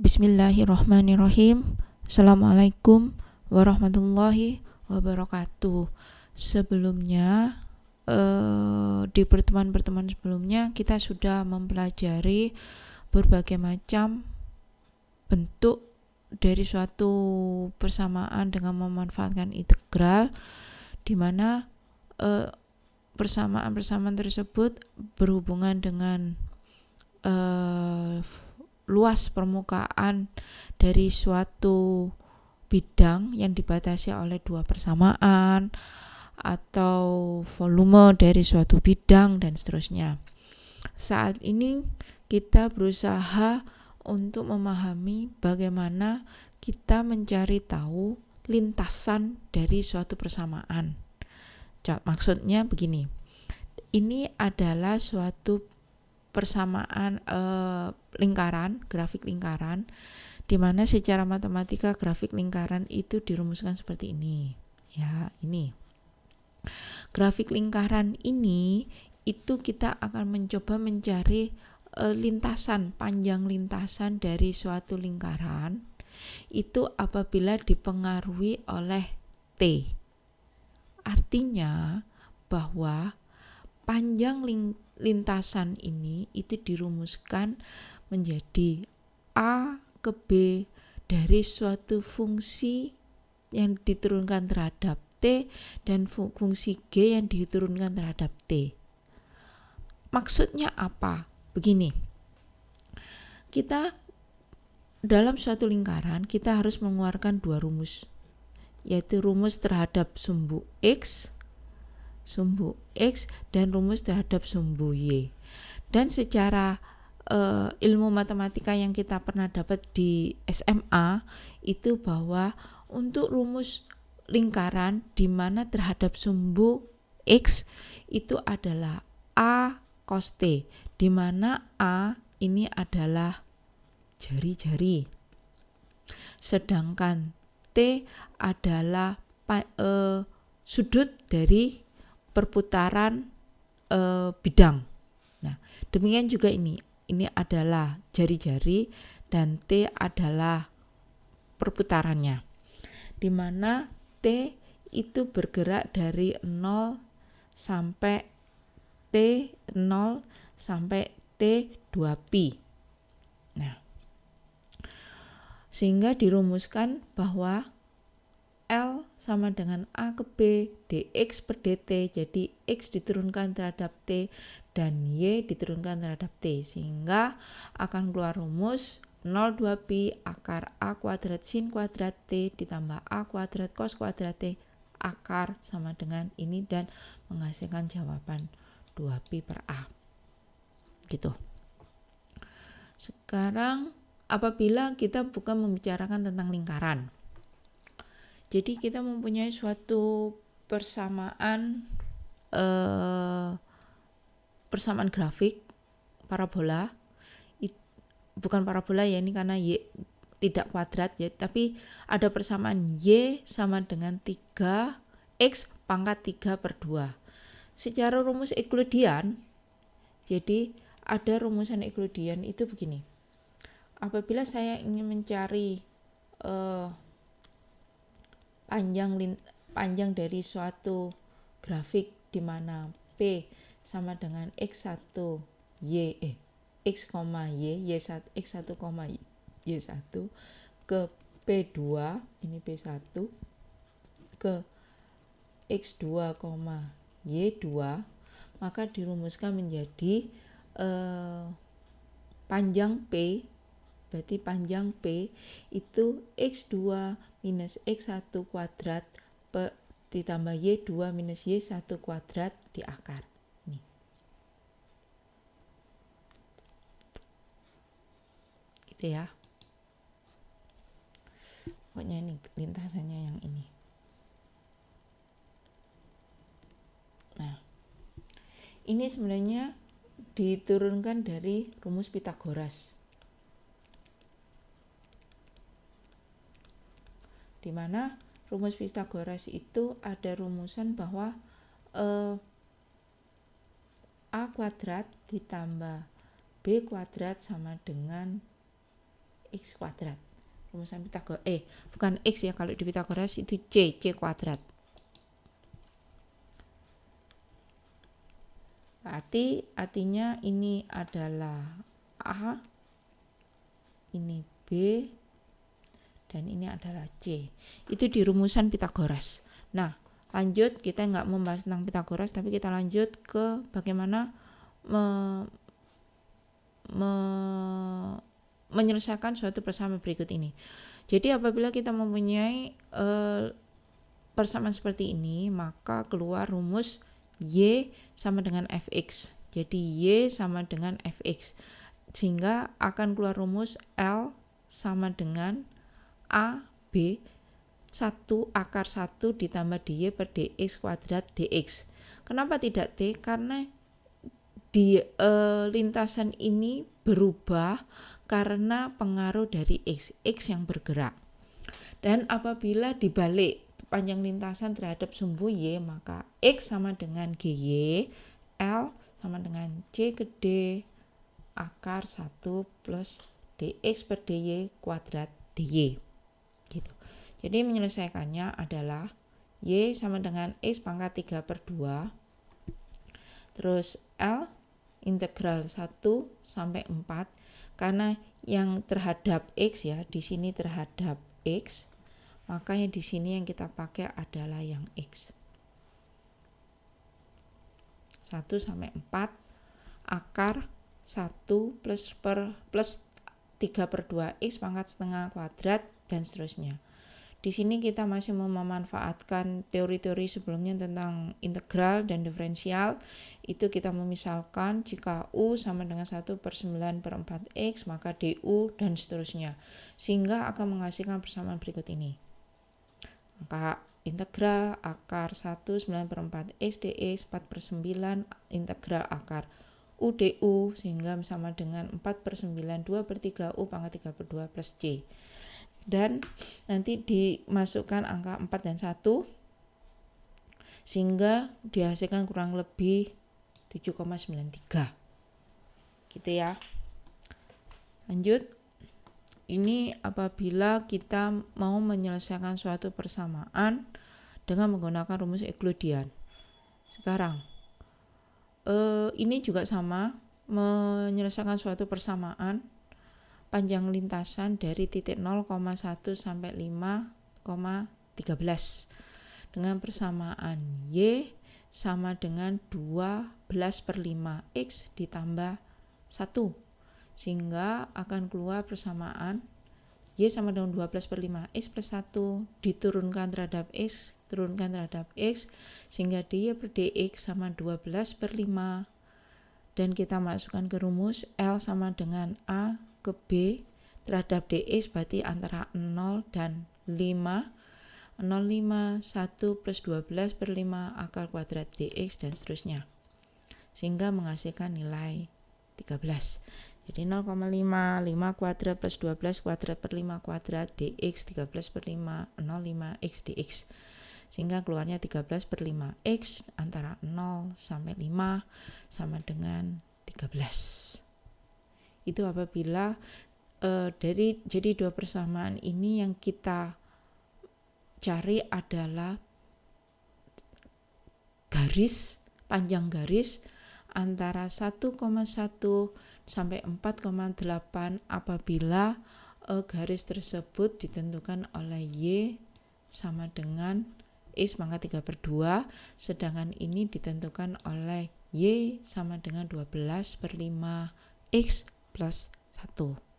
Bismillahirrahmanirrahim. Assalamualaikum warahmatullahi wabarakatuh. Sebelumnya, di pertemuan-pertemuan sebelumnya kita sudah mempelajari berbagai macam bentuk dari suatu persamaan dengan memanfaatkan integral, di mana persamaan-persamaan tersebut berhubungan dengan luas permukaan dari suatu bidang yang dibatasi oleh dua persamaan, atau volume dari suatu bidang, dan seterusnya. Saat ini kita berusaha untuk memahami bagaimana kita mencari tahu lintasan dari suatu persamaan. Maksudnya begini, ini adalah suatu persamaan lingkaran, grafik lingkaran, di mana secara matematika grafik lingkaran itu dirumuskan seperti ini. Ya, ini. Grafik lingkaran ini itu kita akan mencoba mencari lintasan, panjang lintasan dari suatu lingkaran itu apabila dipengaruhi oleh T. Artinya bahwa panjang lintasan ini itu dirumuskan menjadi A ke B dari suatu fungsi yang diturunkan terhadap T dan fungsi G yang diturunkan terhadap T. Maksudnya apa? Begini, kita dalam suatu lingkaran kita harus mengeluarkan dua rumus, yaitu rumus terhadap sumbu X dan rumus terhadap sumbu Y. Dan secara ilmu matematika yang kita pernah dapat di SMA itu bahwa untuk rumus lingkaran di mana terhadap sumbu X itu adalah A cos T, di mana A ini adalah jari-jari, sedangkan T adalah sudut dari perputaran bidang. Nah, demikian juga ini adalah jari-jari dan T adalah perputarannya, di mana T itu bergerak dari 0 sampai T0 sampai T2pi. Nah, sehingga dirumuskan bahwa L sama dengan A ke B dx per dt, jadi X diturunkan terhadap T dan Y diturunkan terhadap T, sehingga akan keluar rumus 0,2pi akar A kuadrat sin kuadrat T ditambah A kuadrat cos kuadrat T akar sama dengan ini, dan menghasilkan jawaban 2pi per A. Gitu. Sekarang apabila kita bukan membicarakan tentang lingkaran, jadi kita mempunyai suatu persamaan grafik parabola, bukan parabola ya ini karena Y tidak kuadrat ya, tapi ada persamaan Y sama dengan 3X pangkat 3 per 2. Secara rumus Euclidean, jadi ada rumusan Euclidean itu begini. Apabila saya ingin mencari panjang dari suatu grafik di mana P sama dengan X1 Y X, Y, X1, Y1 ke P2, ini P1 ke X2, Y2, maka dirumuskan menjadi panjang P, berarti panjang P itu X2 minus X1 kuadrat ditambah Y2 minus Y1 kuadrat di akar. Nih. Gitu ya. Pokoknya ini lintasannya yang ini. Nah, ini sebenarnya diturunkan dari rumus Pythagoras, di mana rumus Pythagoras itu ada rumusan bahwa A kuadrat ditambah B kuadrat sama dengan X kuadrat. Rumusan Pitagoras, bukan X ya, kalau di Pitagoras itu C kuadrat. Artinya ini adalah A, ini B, dan ini adalah C. Itu di rumusan Pitagoras. Nah, lanjut, kita nggak membahas tentang Pitagoras, tapi kita lanjut ke bagaimana menyelesaikan suatu persamaan berikut ini. Jadi apabila kita mempunyai persamaan seperti ini, maka keluar rumus Y sama dengan Fx. Jadi Y sama dengan Fx. Sehingga akan keluar rumus L sama dengan A, B, 1 akar 1 ditambah dy per dx kuadrat dx. Kenapa tidak T? Karena di lintasan ini berubah karena pengaruh dari X yang bergerak. Dan apabila dibalik panjang lintasan terhadap sumbu Y, maka X sama dengan GY, L sama dengan C ke D akar 1 plus dx per dy kuadrat dy. Gitu. Jadi menyelesaikannya adalah Y sama dengan X pangkat 3 per 2, terus L integral 1 sampai 4, karena yang terhadap X ya, di sini terhadap X, maka yang di sini yang kita pakai adalah yang X. 1 sampai 4 akar 1 plus 3 per 2 X pangkat setengah kuadrat dan seterusnya. Di sini kita masih memanfaatkan teori-teori sebelumnya tentang integral dan diferensial. Itu kita memisalkan jika U sama dengan 1 per 9 per 4X, maka DU dan seterusnya. Sehingga akan menghasilkan persamaan berikut ini. Maka integral akar 1 9 per 4X dx 4 per 9 integral akar U du, sehingga sama dengan 4 per 9 2 per 3 U pangkat 3 per 2 plus C. Dan nanti dimasukkan angka 4 dan 1 sehingga dihasilkan kurang lebih 7,93 gitu ya. Lanjut, ini apabila kita mau menyelesaikan suatu persamaan dengan menggunakan rumus Euclidean. Sekarang ini juga sama, menyelesaikan suatu persamaan panjang lintasan dari titik 0,1 sampai 5,13 dengan persamaan Y sama dengan 12 per 5X ditambah 1, sehingga akan keluar persamaan Y sama dengan 12 per 5X plus 1 diturunkan terhadap X, turunkan terhadap X, sehingga dy per dx sama 12 per 5, dan kita masukkan ke rumus L sama dengan A ke B terhadap dx, berarti antara 0 dan 5, 0,5, 1 plus 12 per 5 akar kuadrat dx dan seterusnya, sehingga menghasilkan nilai 13. Jadi 0,5, 5 kuadrat plus 12 kuadrat per 5 kuadrat dx 13 per 5, 0,5 x dx, sehingga keluarnya 13 per 5x antara 0 sampai 5 sama dengan 13. Itu apabila jadi dua persamaan ini yang kita cari adalah garis, panjang garis antara 1,1 sampai 4,8 apabila garis tersebut ditentukan oleh Y sama dengan X pangkat 3 per 2, sedangkan ini ditentukan oleh Y sama dengan 12 per 5 X plus 1.